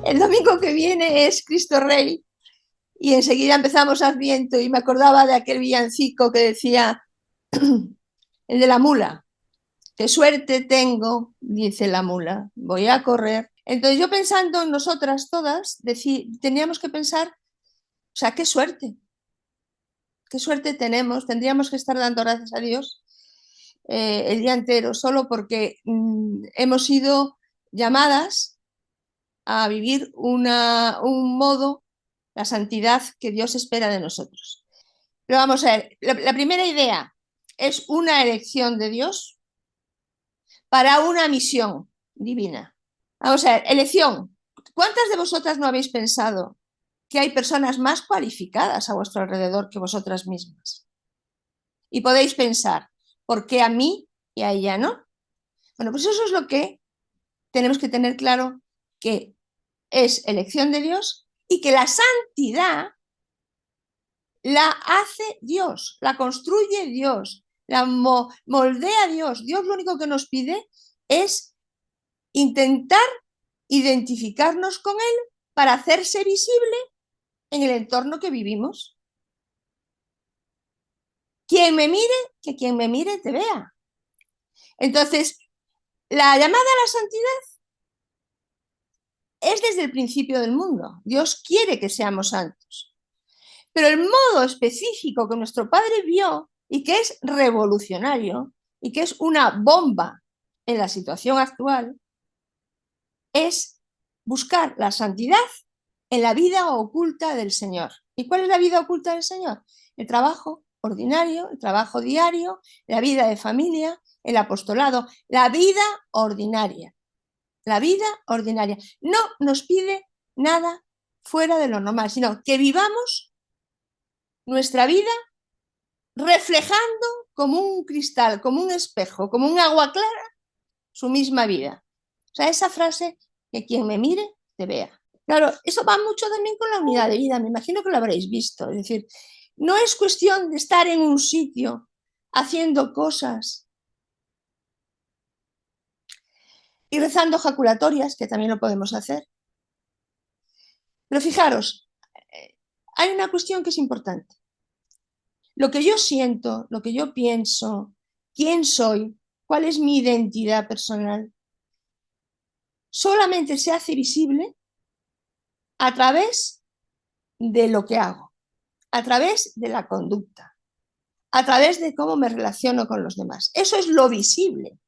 El domingo que viene es Cristo Rey y enseguida empezamos Adviento y me acordaba de aquel villancico que decía, el de la mula. Qué suerte tengo, dice la mula, voy a correr. Entonces yo pensando en nosotras todas, teníamos que pensar, o sea, qué suerte tenemos, tendríamos que estar dando gracias a Dios el día entero, solo porque hemos sido llamadas a vivir un modo, la santidad que Dios espera de nosotros. Pero vamos a ver, la primera idea es una elección de Dios para una misión divina. Vamos a ver, elección. ¿Cuántas de vosotras no habéis pensado que hay personas más cualificadas a vuestro alrededor que vosotras mismas? Y podéis pensar, ¿por qué a mí y a ella no? Bueno, pues eso es lo que tenemos que tener claro, que es elección de Dios y que la santidad la hace Dios, la construye Dios, la moldea Dios. Dios lo único que nos pide es intentar identificarnos con Él para hacerse visible en el entorno que vivimos. Quien me mire, que quien me mire te vea. Entonces, la llamada a la santidad es desde el principio del mundo. Dios quiere que seamos santos. Pero el modo específico que nuestro Padre vio y que es revolucionario y que es una bomba en la situación actual es buscar la santidad en la vida oculta del Señor. ¿Y cuál es la vida oculta del Señor? El trabajo ordinario, el trabajo diario, la vida de familia, el apostolado, la vida ordinaria. La vida ordinaria. No nos pide nada fuera de lo normal, sino que vivamos nuestra vida reflejando como un cristal, como un espejo, como un agua clara, su misma vida. O sea, esa frase, que quien me mire, te vea. Claro, eso va mucho también con la unidad de vida, me imagino que lo habréis visto. Es decir, no es cuestión de estar en un sitio haciendo cosas y rezando jaculatorias, que también lo podemos hacer. Pero fijaros, hay una cuestión que es importante. Lo que yo siento, lo que yo pienso, quién soy, cuál es mi identidad personal, solamente se hace visible a través de lo que hago, a través de la conducta, a través de cómo me relaciono con los demás. Eso es lo visible.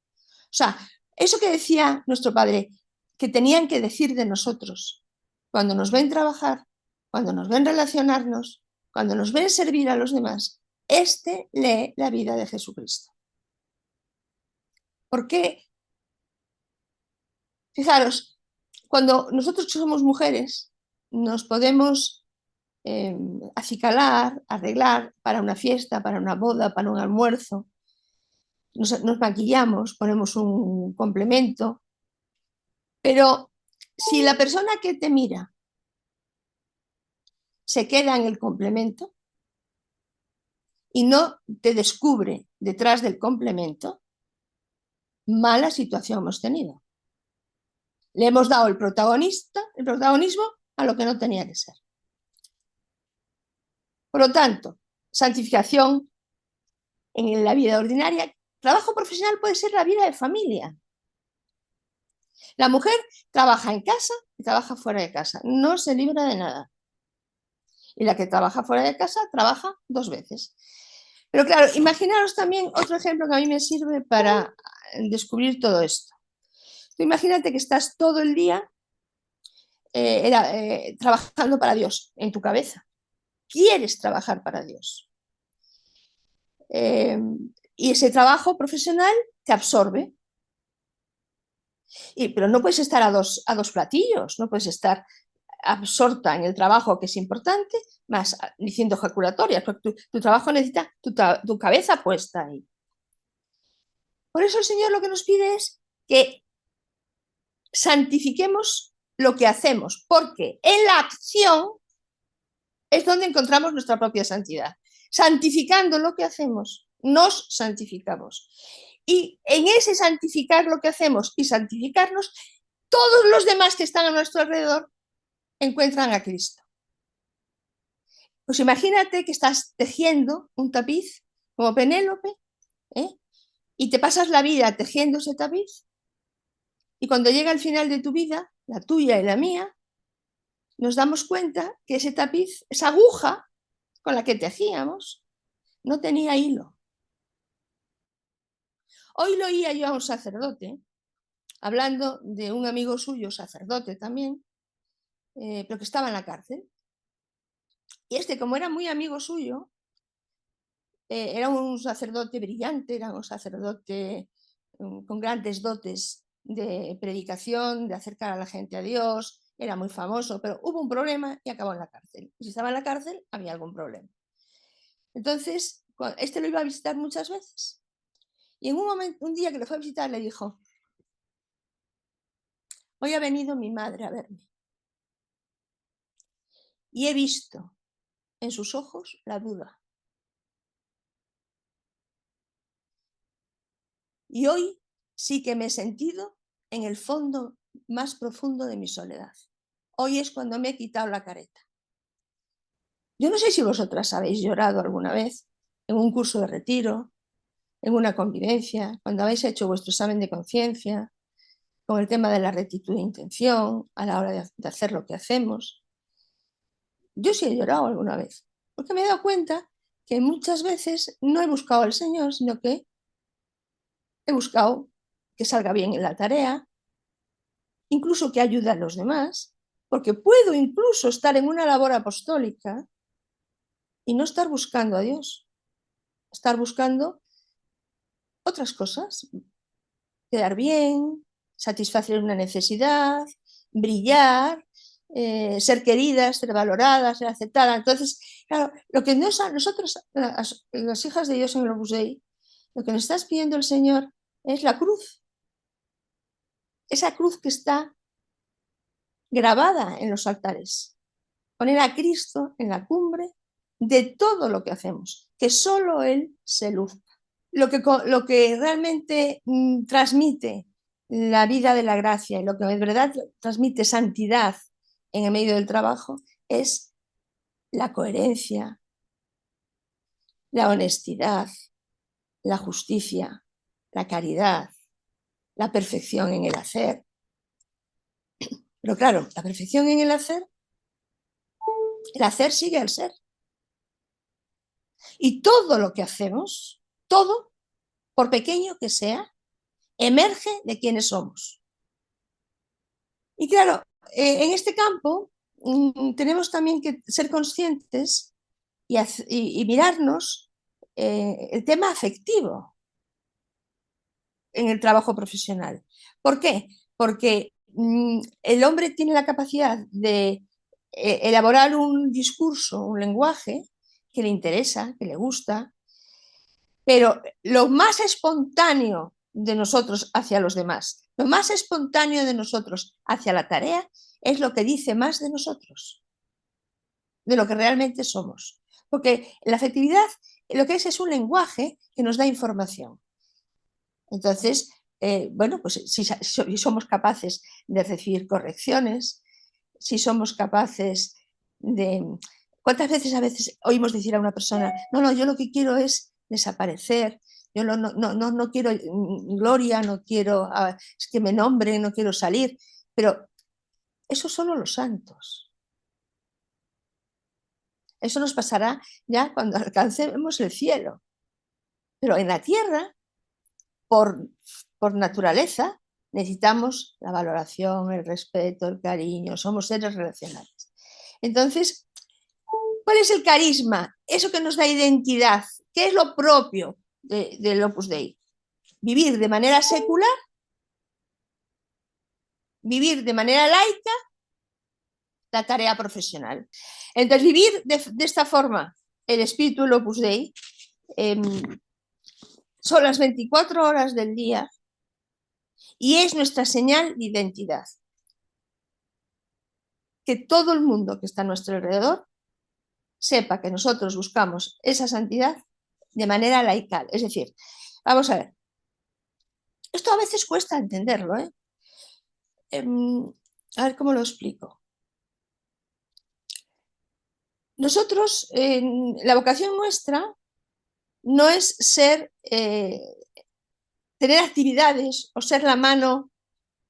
O sea, eso que decía nuestro padre, que tenían que decir de nosotros, cuando nos ven trabajar, cuando nos ven relacionarnos, cuando nos ven servir a los demás, este lee la vida de Jesucristo. ¿Por qué? Fijaros, cuando nosotros somos mujeres, nos podemos acicalar, arreglar para una fiesta, para una boda, para un almuerzo. Nos maquillamos, ponemos un complemento, pero si la persona que te mira se queda en el complemento y no te descubre detrás del complemento, mala situación hemos tenido. Le hemos dado el protagonismo a lo que no tenía que ser. Por lo tanto, santificación en la vida ordinaria. Trabajo profesional puede ser la vida de familia. La mujer trabaja en casa y trabaja fuera de casa. No se libra de nada. Y la que trabaja fuera de casa trabaja 2 veces. Pero claro, imaginaros también otro ejemplo que a mí me sirve para descubrir todo esto. Tú imagínate que estás todo el día trabajando para Dios en tu cabeza. Quieres trabajar para Dios. Y ese trabajo profesional te absorbe. Pero no puedes estar a dos platillos, no puedes estar absorta en el trabajo que es importante, más diciendo jaculatorias, porque tu trabajo necesita tu cabeza puesta ahí. Por eso el Señor lo que nos pide es que santifiquemos lo que hacemos, porque en la acción es donde encontramos nuestra propia santidad. Santificando lo que hacemos, nos santificamos. Y en ese santificar lo que hacemos y santificarnos, todos los demás que están a nuestro alrededor encuentran a Cristo. Pues imagínate que estás tejiendo un tapiz como Penélope, ¿eh? Y te pasas la vida tejiendo ese tapiz, y cuando llega el final de tu vida, la tuya y la mía, nos damos cuenta que ese tapiz, esa aguja con la que tejíamos, no tenía hilo. Hoy lo oía yo a un sacerdote, hablando de un amigo suyo, sacerdote también, pero que estaba en la cárcel. Y este, como era muy amigo suyo, era un sacerdote brillante, era un sacerdote con grandes dotes de predicación, de acercar a la gente a Dios, era muy famoso, pero hubo un problema y acabó en la cárcel. Y si estaba en la cárcel, había algún problema. Entonces, este lo iba a visitar muchas veces. Y en un momento, un día que lo fue a visitar, le dijo: hoy ha venido mi madre a verme y he visto en sus ojos la duda. Y hoy sí que me he sentido en el fondo más profundo de mi soledad. Hoy es cuando me he quitado la careta. Yo no sé si vosotras habéis llorado alguna vez en un curso de retiro, en una convivencia, cuando habéis hecho vuestro examen de conciencia, con el tema de la rectitud de intención a la hora de hacer lo que hacemos. Yo sí he llorado alguna vez, porque me he dado cuenta que muchas veces no he buscado al Señor, sino que he buscado que salga bien en la tarea, incluso que ayude a los demás, porque puedo incluso estar en una labor apostólica y no estar buscando a Dios, estar buscando otras cosas, quedar bien, satisfacer una necesidad, brillar, ser queridas, ser valoradas, ser aceptadas. Entonces, claro, lo que nosotros, las hijas de Dios en el Opus Dei, lo que nos está pidiendo el Señor es la cruz, esa cruz que está grabada en los altares. Poner a Cristo en la cumbre de todo lo que hacemos, que solo Él se luzca. Lo que realmente transmite la vida de la gracia y lo que de verdad transmite santidad en el medio del trabajo es la coherencia, la honestidad, la justicia, la caridad, la perfección en el hacer. Pero claro, la perfección en el hacer sigue al ser. Y todo lo que hacemos, todo, por pequeño que sea, emerge de quienes somos. Y claro, en este campo tenemos también que ser conscientes y mirarnos el tema afectivo en el trabajo profesional. ¿Por qué? Porque el hombre tiene la capacidad de elaborar un discurso, un lenguaje que le interesa, que le gusta, pero lo más espontáneo de nosotros hacia los demás, lo más espontáneo de nosotros hacia la tarea es lo que dice más de nosotros, de lo que realmente somos. Porque la afectividad lo que es un lenguaje que nos da información. Entonces, bueno, pues si somos capaces de recibir correcciones, si somos capaces de... ¿Cuántas veces a veces oímos decir a una persona: no, no, yo lo que quiero es desaparecer, yo no quiero gloria, no quiero es que me nombren, no quiero salir? Pero eso solo los santos. Eso nos pasará ya cuando alcancemos el cielo. Pero en la tierra, por naturaleza, necesitamos la valoración, el respeto, el cariño, somos seres relacionales. Entonces, ¿cuál es el carisma? Eso que nos da identidad. ¿Qué es lo propio del Opus Dei? Vivir de manera secular, vivir de manera laica la tarea profesional. Entonces, vivir de esta forma el espíritu del Opus Dei son las 24 horas del día y es nuestra señal de identidad. Que todo el mundo que está a nuestro alrededor sepa que nosotros buscamos esa santidad de manera laical. Es decir, vamos a ver, esto a veces cuesta entenderlo, ¿eh? A ver cómo lo explico. Nosotros, la vocación nuestra no es tener actividades o ser la mano,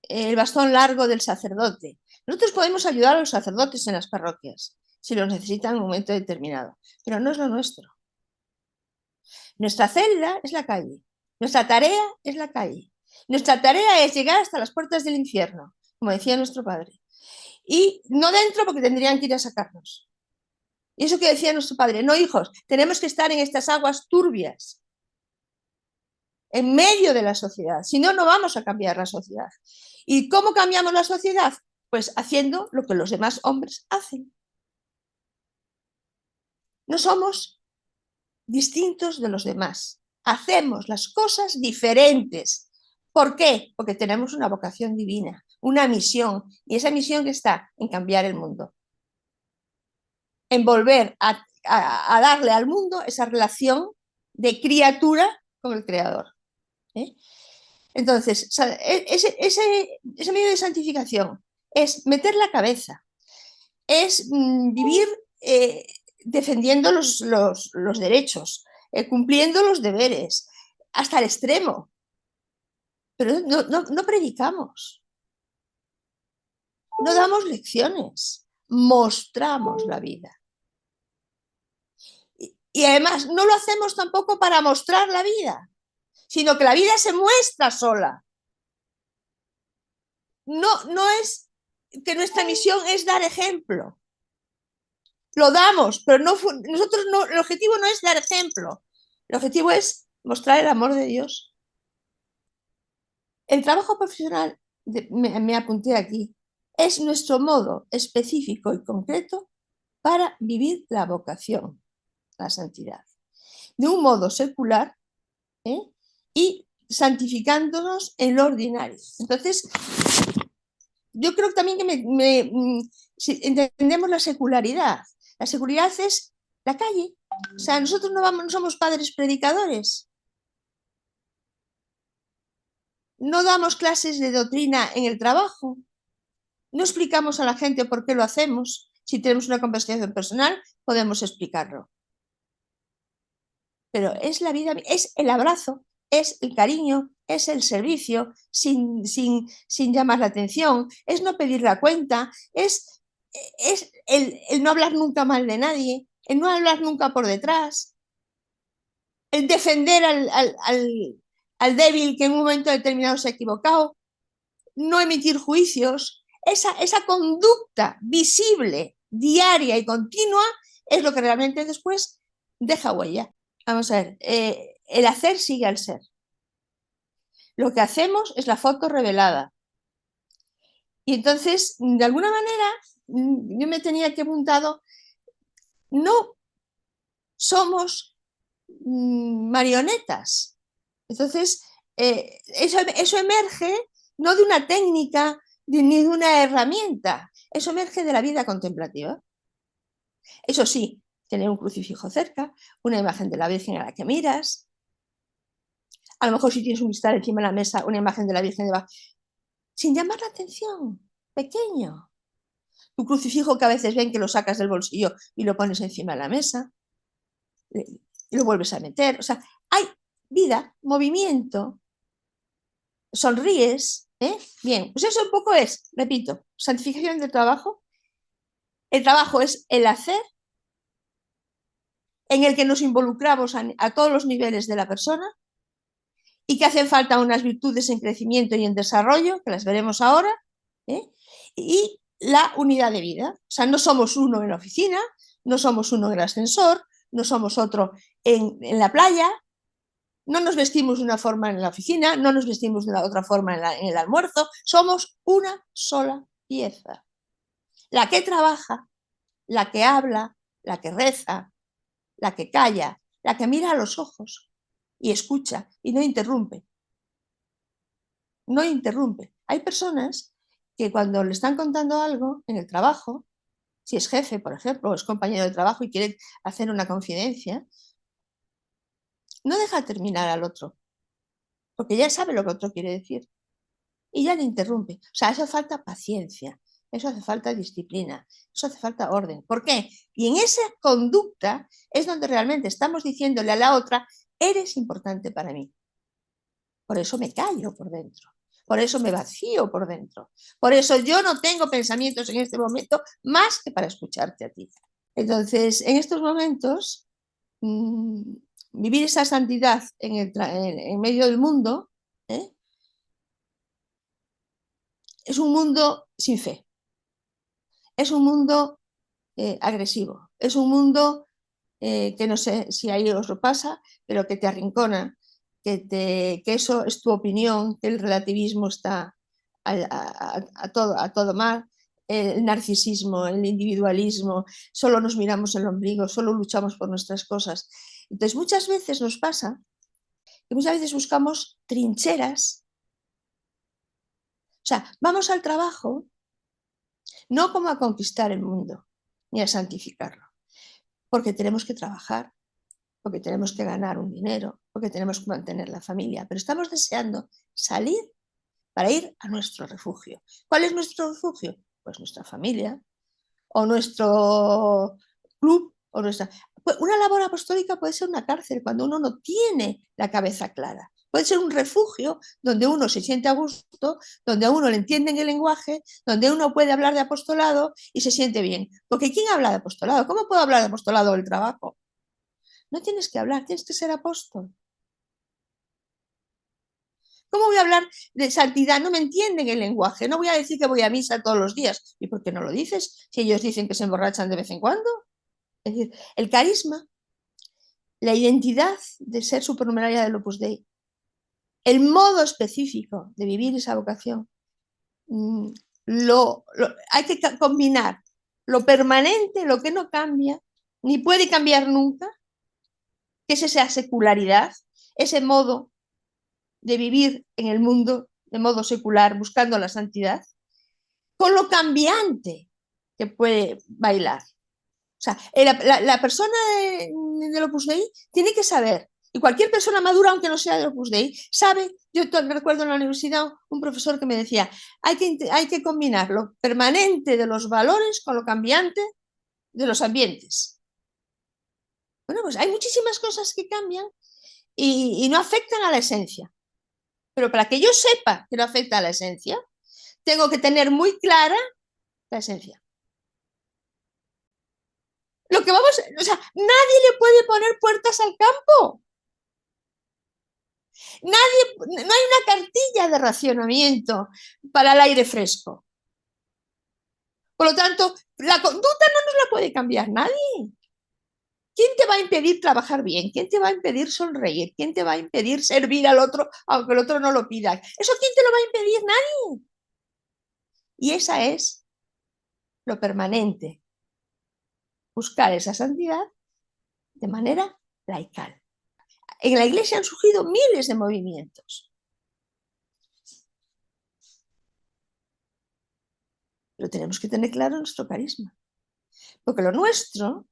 el bastón largo del sacerdote. Nosotros podemos ayudar a los sacerdotes en las parroquias si lo necesitan en un momento determinado, pero no es lo nuestro. Nuestra celda es la calle, nuestra tarea es la calle, nuestra tarea es llegar hasta las puertas del infierno, como decía nuestro padre, y no dentro porque tendrían que ir a sacarnos. Y eso que decía nuestro padre, no hijos, tenemos que estar en estas aguas turbias, en medio de la sociedad, si no, no vamos a cambiar la sociedad. ¿Y cómo cambiamos la sociedad? Pues haciendo lo que los demás hombres hacen. No somos distintos de los demás, hacemos las cosas diferentes. ¿Por qué? Porque tenemos una vocación divina, una misión, y esa misión que está en cambiar el mundo, en volver a darle al mundo esa relación de criatura con el Creador. Entonces, ese medio de santificación es meter la cabeza, es vivir defendiendo los derechos, cumpliendo los deberes, hasta el extremo. Pero no predicamos, no damos lecciones, mostramos la vida. Y además no lo hacemos tampoco para mostrar la vida, sino que la vida se muestra sola. No es que nuestra misión es dar ejemplo. Lo damos, pero nosotros no, el objetivo no es dar ejemplo. El objetivo es mostrar el amor de Dios. El trabajo profesional, me apunté aquí, es nuestro modo específico y concreto para vivir la vocación, la santidad, de un modo secular, y santificándonos en lo ordinario. Entonces, yo creo también que si entendemos la secularidad es la calle. O sea, nosotros no somos padres predicadores. No damos clases de doctrina en el trabajo. No explicamos a la gente por qué lo hacemos. Si tenemos una conversación personal, podemos explicarlo. Pero es la vida, es el abrazo, es el cariño, es el servicio sin llamar la atención, es no pedir la cuenta, es el no hablar nunca mal de nadie, el no hablar nunca por detrás, el defender al débil que en un momento determinado se ha equivocado, no emitir juicios. Esa conducta visible, diaria y continua es lo que realmente después deja huella. Vamos a ver, el hacer sigue al ser. Lo que hacemos es la foto revelada. Y entonces, de alguna manera, yo me tenía que apuntado, no somos marionetas. Entonces, eso emerge no de una técnica ni de una herramienta, eso emerge de la vida contemplativa. Eso sí, tener un crucifijo cerca, una imagen de la Virgen a la que miras, a lo mejor si tienes un cristal encima de la mesa, una imagen de la Virgen debajo, sin llamar la atención, pequeño. Tu crucifijo que a veces ven que lo sacas del bolsillo y lo pones encima de la mesa, y lo vuelves a meter. O sea, hay vida, movimiento, sonríes. Bien, pues eso un poco es, repito, santificación del trabajo. El trabajo es el hacer en el que nos involucramos a todos los niveles de la persona y que hacen falta unas virtudes en crecimiento y en desarrollo, que las veremos ahora, y la unidad de vida. O sea, no somos uno en la oficina, no somos uno en el ascensor, no somos otro en la playa, no nos vestimos de una forma en la oficina, no nos vestimos de otra forma en el almuerzo, somos una sola pieza. La que trabaja, la que habla, la que reza, la que calla, la que mira a los ojos y escucha y no interrumpe. No interrumpe. Hay personas que cuando le están contando algo en el trabajo, si es jefe, por ejemplo, o es compañero de trabajo y quiere hacer una confidencia, no deja terminar al otro, porque ya sabe lo que el otro quiere decir y ya le interrumpe. O sea, hace falta paciencia, eso hace falta disciplina, eso hace falta orden. ¿Por qué? Y en esa conducta es donde realmente estamos diciéndole a la otra, eres importante para mí. Por eso me callo por dentro, por eso me vacío por dentro, por eso yo no tengo pensamientos en este momento más que para escucharte a ti. Entonces, en estos momentos, vivir esa santidad en medio del mundo, ¿eh? Es un mundo sin fe, es un mundo agresivo, es un mundo que no sé si ahí os lo pasa, pero que te arrincona, que eso es tu opinión, que el relativismo está a todo mal, el narcisismo, el individualismo, solo nos miramos el ombligo, solo luchamos por nuestras cosas. Entonces muchas veces nos pasa que muchas veces buscamos trincheras, o sea, vamos al trabajo no como a conquistar el mundo, ni a santificarlo, porque tenemos que trabajar, porque tenemos que ganar un dinero, porque tenemos que mantener la familia, pero estamos deseando salir para ir a nuestro refugio. ¿Cuál es nuestro refugio? Pues nuestra familia, o nuestro club, o nuestra... Una labor apostólica puede ser una cárcel cuando uno no tiene la cabeza clara. Puede ser un refugio donde uno se siente a gusto, donde a uno le entienden el lenguaje, donde uno puede hablar de apostolado y se siente bien. Porque ¿quién habla de apostolado? ¿Cómo puedo hablar de apostolado del trabajo? No tienes que hablar, tienes que ser apóstol. ¿Cómo voy a hablar de santidad? No me entienden el lenguaje. No voy a decir que voy a misa todos los días. ¿Y por qué no lo dices? Si ellos dicen que se emborrachan de vez en cuando. Es decir, el carisma, la identidad de ser supernumeraria del Opus Dei, el modo específico de vivir esa vocación, hay que combinar lo permanente, lo que no cambia, ni puede cambiar nunca, que es esa secularidad, ese modo de vivir en el mundo de modo secular, buscando la santidad, con lo cambiante que puede bailar. O sea, la persona del Opus Dei tiene que saber, y cualquier persona madura, aunque no sea del Opus Dei, sabe, yo recuerdo en la universidad un profesor que me decía, hay que combinar lo permanente de los valores con lo cambiante de los ambientes. Bueno, pues hay muchísimas cosas que cambian y no afectan a la esencia. Pero para que yo sepa que no afecta a la esencia, tengo que tener muy clara la esencia. Lo que vamos, o sea, nadie le puede poner puertas al campo. Nadie, no hay una cartilla de racionamiento para el aire fresco. Por lo tanto, la conducta no nos la puede cambiar nadie. ¿Quién te va a impedir trabajar bien? ¿Quién te va a impedir sonreír? ¿Quién te va a impedir servir al otro aunque el otro no lo pida? ¿Eso quién te lo va a impedir? Nadie. Y esa es lo permanente. Buscar esa santidad de manera laical. En la Iglesia han surgido miles de movimientos. Pero tenemos que tener claro nuestro carisma. Porque lo nuestro,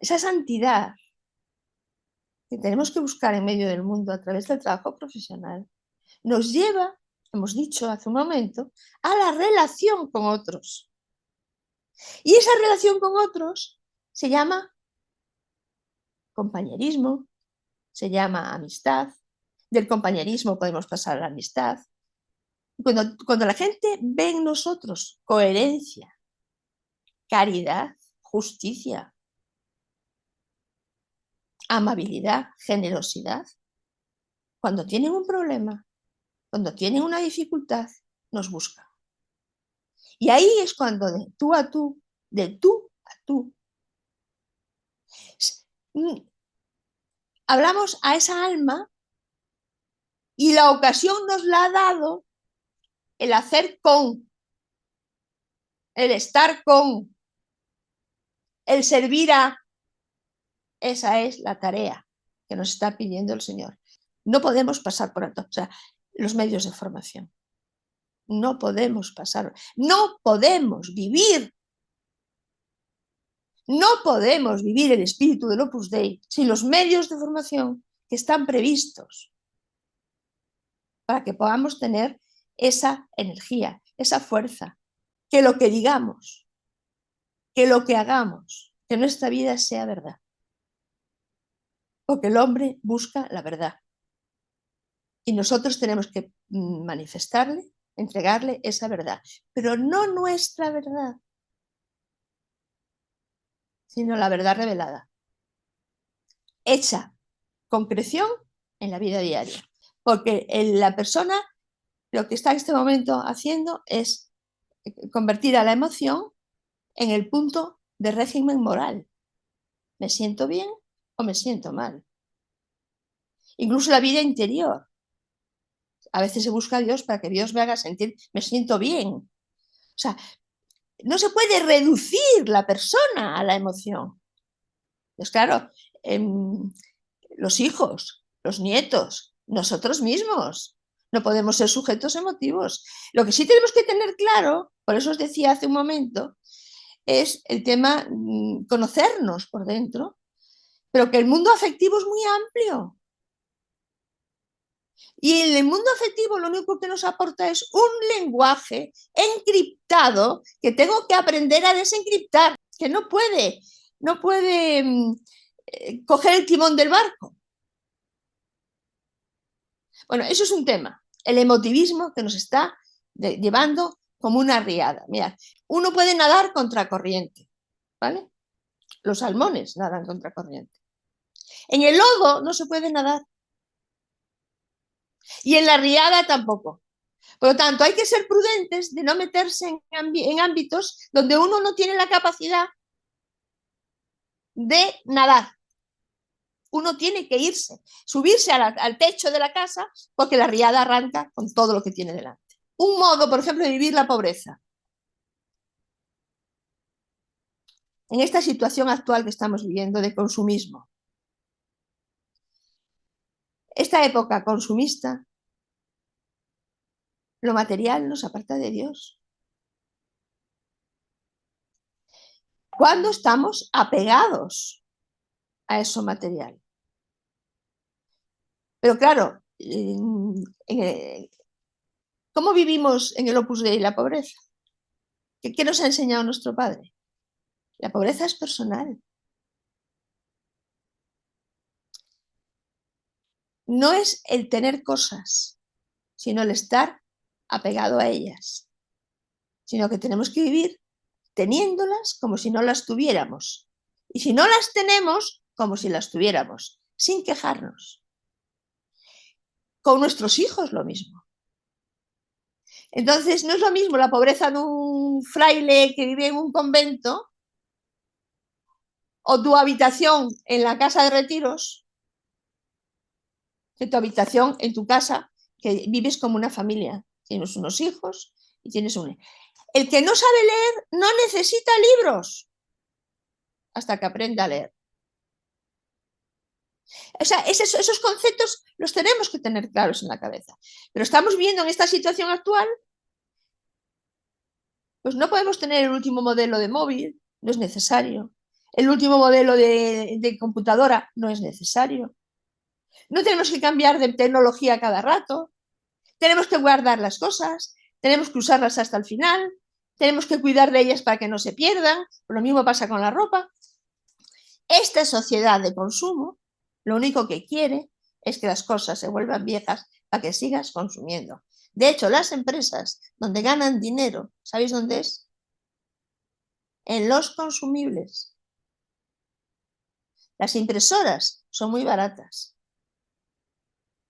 esa santidad que tenemos que buscar en medio del mundo a través del trabajo profesional, nos lleva, hemos dicho hace un momento, a la relación con otros. Y esa relación con otros se llama compañerismo, se llama amistad. Del compañerismo podemos pasar a la amistad. Cuando la gente ve en nosotros coherencia, caridad, justicia, amabilidad, generosidad, cuando tienen un problema, cuando tienen una dificultad, nos buscan. Y ahí es cuando de tú a tú, hablamos a esa alma y la ocasión nos la ha dado el hacer con, el estar con, el servir a. Esa es la tarea que nos está pidiendo el Señor. No podemos pasar por alto, o sea, los medios de formación. No podemos pasar, no podemos vivir. No podemos vivir el espíritu del Opus Dei sin los medios de formación que están previstos para que podamos tener esa energía, esa fuerza, que lo que digamos, que lo que hagamos, que nuestra vida sea verdad. Porque el hombre busca la verdad. Y nosotros tenemos que manifestarle, entregarle esa verdad. Pero no nuestra verdad, sino la verdad revelada, hecha concreción en la vida diaria. Porque la persona lo que está en este momento haciendo es convertir a la emoción en el punto de régimen moral. ¿Me siento bien o me siento mal? Incluso la vida interior. A veces se busca a Dios para que Dios me haga sentir, me siento bien. O sea, no se puede reducir la persona a la emoción. Pues claro, los hijos, los nietos, nosotros mismos, no podemos ser sujetos emotivos. Lo que sí tenemos que tener claro, por eso os decía hace un momento, es el tema conocernos por dentro, pero que el mundo afectivo es muy amplio. Y en el mundo afectivo lo único que nos aporta es un lenguaje encriptado que tengo que aprender a desencriptar, que no puede coger el timón del barco. Bueno, eso es un tema, el emotivismo que nos está llevando como una riada. Mirad, uno puede nadar contracorriente, ¿vale? Los salmones nadan contracorriente. En el lodo no se puede nadar. Y en la riada tampoco. Por lo tanto, hay que ser prudentes de no meterse en ámbitos donde uno no tiene la capacidad de nadar. Uno tiene que irse, subirse al techo de la casa porque la riada arranca con todo lo que tiene delante. Un modo, por ejemplo, de vivir la pobreza. En esta situación actual que estamos viviendo de consumismo. Esta época consumista, lo material nos aparta de Dios. Cuando estamos apegados a eso material. Pero claro, ¿cómo vivimos en el Opus Dei la pobreza? ¿Qué nos ha enseñado nuestro padre? La pobreza es personal. No es el tener cosas, sino el estar apegado a ellas. Sino que tenemos que vivir teniéndolas como si no las tuviéramos. Y si no las tenemos, como si las tuviéramos, sin quejarnos. Con nuestros hijos lo mismo. Entonces, no es lo mismo la pobreza de un fraile que vive en un convento o tu habitación en la casa de retiros que tu habitación en tu casa, que vives como una familia. Tienes unos hijos y tienes un... El que no sabe leer no necesita libros hasta que aprenda a leer. O sea, esos conceptos los tenemos que tener claros en la cabeza. Pero estamos viendo en esta situación actual, pues no podemos tener el último modelo de móvil, no es necesario. El último modelo de computadora no es necesario. No tenemos que cambiar de tecnología cada rato. Tenemos que guardar las cosas, tenemos que usarlas hasta el final, tenemos que cuidar de ellas para que no se pierdan. Lo mismo pasa con la ropa. Esta sociedad de consumo lo único que quiere es que las cosas se vuelvan viejas para que sigas consumiendo. De hecho, las empresas donde ganan dinero, ¿sabéis dónde es? En los consumibles. Las impresoras son muy baratas.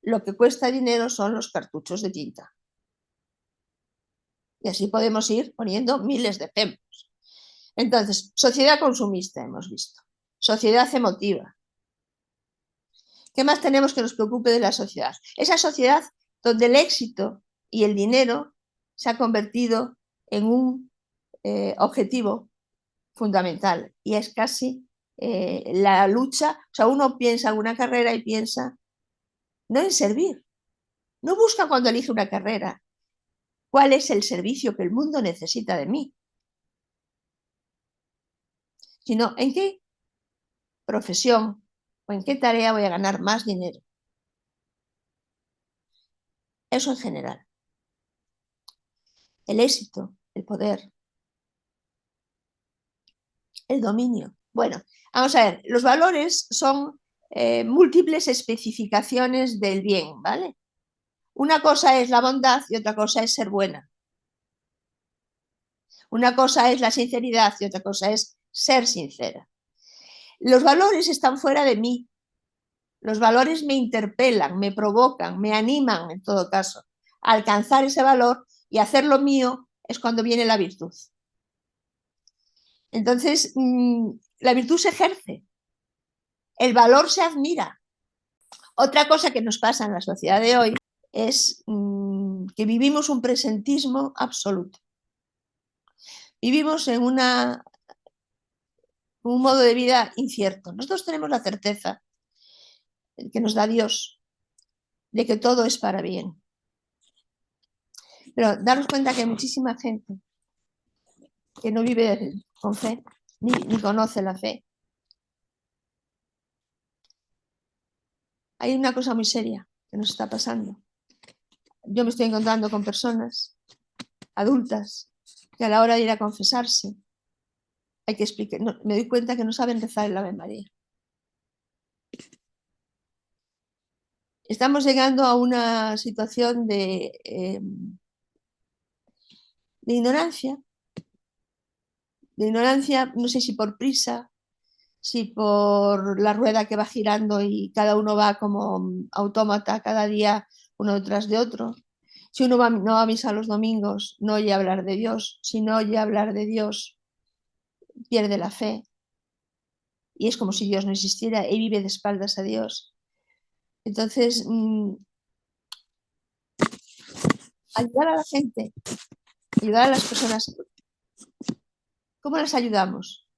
Lo que cuesta dinero son los cartuchos de tinta. Y así podemos ir poniendo miles de ejemplos. Entonces, sociedad consumista hemos visto. Sociedad emotiva. ¿Qué más tenemos que nos preocupe de la sociedad? Esa sociedad donde el éxito y el dinero se ha convertido en un objetivo fundamental y es casi la lucha, o sea, uno piensa en una carrera y piensa no en servir, no busca cuando elige una carrera cuál es el servicio que el mundo necesita de mí, sino en qué profesión o en qué tarea voy a ganar más dinero. Eso en general. el éxito, el poder, el dominio. Bueno, vamos a ver, los valores son múltiples especificaciones del bien, ¿vale? Una cosa es la bondad y otra cosa es ser buena. Una cosa es la sinceridad y otra cosa es ser sincera. Los valores están fuera de mí. Los valores me interpelan, me provocan, me animan, en todo caso, a alcanzar ese valor y hacerlo mío es cuando viene la virtud. Entonces, la virtud se ejerce, el valor se admira. Otra cosa que nos pasa en la sociedad de hoy es que vivimos un presentismo absoluto. Vivimos en un modo de vida incierto. Nosotros tenemos la certeza que nos da Dios de que todo es para bien. Pero daros cuenta que hay muchísima gente que no vive con fe, ni conoce la fe. Hay una cosa muy seria que nos está pasando. Yo me estoy encontrando con personas adultas que a la hora de ir a confesarse hay que explicar, no, me doy cuenta que no saben rezar el Ave María. Estamos llegando a una situación de ignorancia, no sé si por prisa, si por la rueda que va girando y cada uno va como autómata cada día uno detrás de otro. Si uno no va a misa los domingos, no oye hablar de Dios. Si no oye hablar de Dios, pierde la fe. Y es como si Dios no existiera y vive de espaldas a Dios. Entonces, ayudar a la gente, ayudar a las personas, ¿cómo las ayudamos?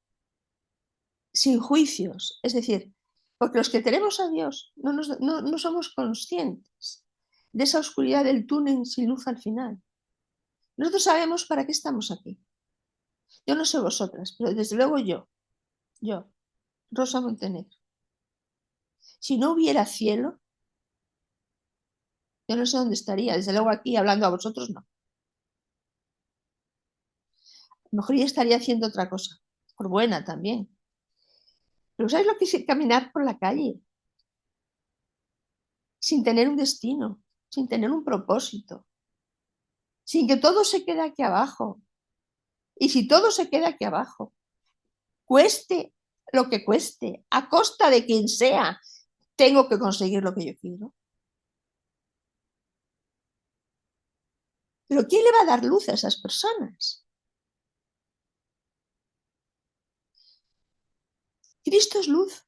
Sin juicios, es decir, porque los que tenemos a Dios no somos conscientes de esa oscuridad del túnel sin luz al final. Nosotros sabemos para qué estamos aquí. Yo no sé vosotras, pero desde luego yo, Rosa Montenegro, si no hubiera cielo, yo no sé dónde estaría. Desde luego aquí hablando a vosotros no. A lo mejor ya estaría haciendo otra cosa, por buena también. Pero ¿sabes lo que es caminar por la calle? Sin tener un destino, sin tener un propósito, sin que todo se quede aquí abajo. Y si todo se queda aquí abajo, cueste lo que cueste, a costa de quien sea, tengo que conseguir lo que yo quiero. Pero ¿quién le va a dar luz a esas personas? Cristo es luz.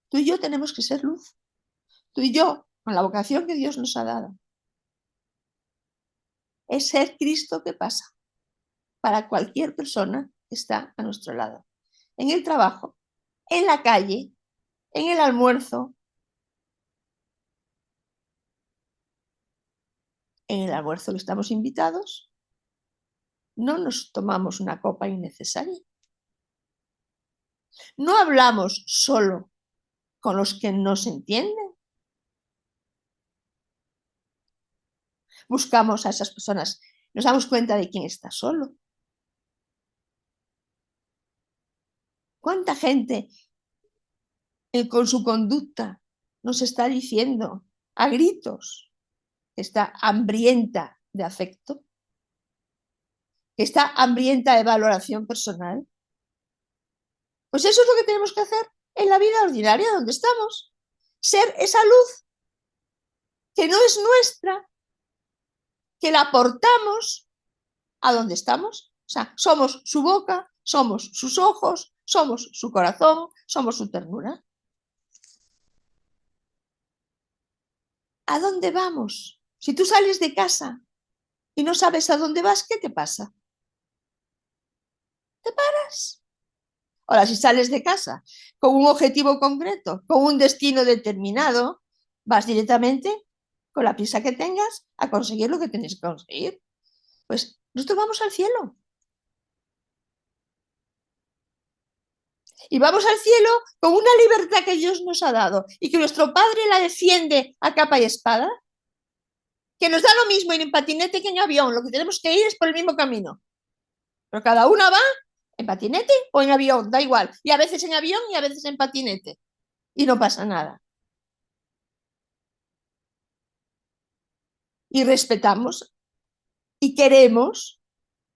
Tú y yo tenemos que ser luz. Tú y yo, con la vocación que Dios nos ha dado, es ser Cristo que pasa para cualquier persona que está a nuestro lado. En el trabajo, en la calle, en el almuerzo. En el almuerzo que estamos invitados, no nos tomamos una copa innecesaria. No hablamos solo con los que nos entienden. Buscamos a esas personas, nos damos cuenta de quién está solo. ¿Cuánta gente con su conducta nos está diciendo a gritos que está hambrienta de afecto, que está hambrienta de valoración personal? Pues eso es lo que tenemos que hacer en la vida ordinaria donde estamos. Ser esa luz que no es nuestra, que la aportamos a donde estamos. O sea, somos su boca, somos sus ojos, somos su corazón, somos su ternura. ¿A dónde vamos? Si tú sales de casa y no sabes a dónde vas, ¿qué te pasa? ¿Te paras? Ahora, si sales de casa con un objetivo concreto, con un destino determinado, vas directamente, con la prisa que tengas, a conseguir lo que tienes que conseguir. Pues nosotros vamos al cielo. Y vamos al cielo con una libertad que Dios nos ha dado y que nuestro Padre la defiende a capa y espada. que nos da lo mismo ir en patinete que en avión, lo que tenemos que ir es por el mismo camino. Pero cada una va en patinete o en avión, da igual. Y a veces en avión y a veces en patinete. Y no pasa nada. Y respetamos y queremos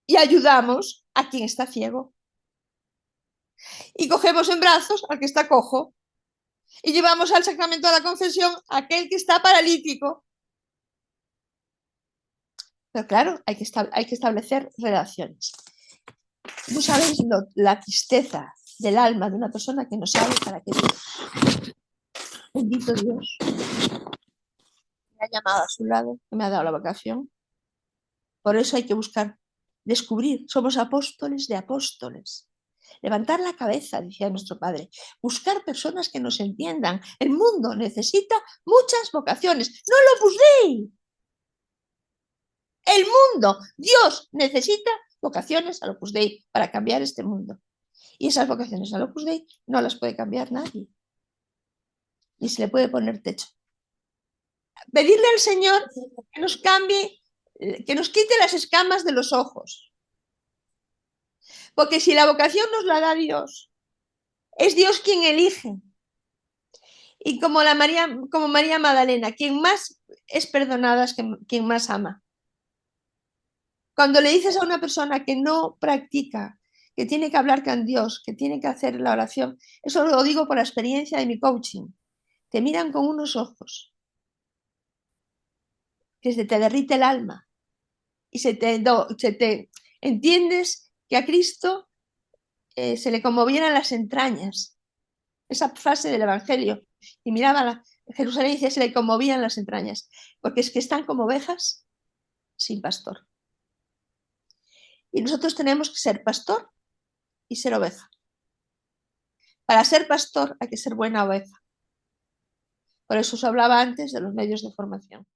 y ayudamos a quien está ciego. Y cogemos en brazos al que está cojo. Y llevamos al sacramento de la confesión a aquel que está paralítico. Pero claro, hay que establecer relaciones. No sabéis la tristeza del alma de una persona que no sabe para qué vive. Bendito Dios. Me ha llamado a su lado, que me ha dado la vocación. Por eso hay que buscar, descubrir. Somos apóstoles de apóstoles. Levantar la cabeza, decía nuestro Padre. Buscar personas que nos entiendan. El mundo necesita muchas vocaciones. No lo Dei. El mundo, Dios necesita vocaciones al Opus Dei para cambiar este mundo. Y esas vocaciones al Opus Dei no las puede cambiar nadie. Ni se le puede poner techo. Pedirle al Señor que nos cambie, que nos quite las escamas de los ojos. Porque si la vocación nos la da Dios, es Dios quien elige. Y como María Magdalena, quien más es perdonada es quien más ama. Cuando le dices a una persona que no practica, que tiene que hablar con Dios, que tiene que hacer la oración, eso lo digo por la experiencia de mi coaching, te miran con unos ojos que se te derrite el alma y se te entiendes que a Cristo se le conmovieran las entrañas. Esa frase del Evangelio. Y miraba Jerusalén y decía, se le conmovían las entrañas, porque es que están como ovejas sin pastor. Y nosotros tenemos que ser pastor y ser oveja. Para ser pastor hay que ser buena oveja. Por eso os hablaba antes de los medios de formación.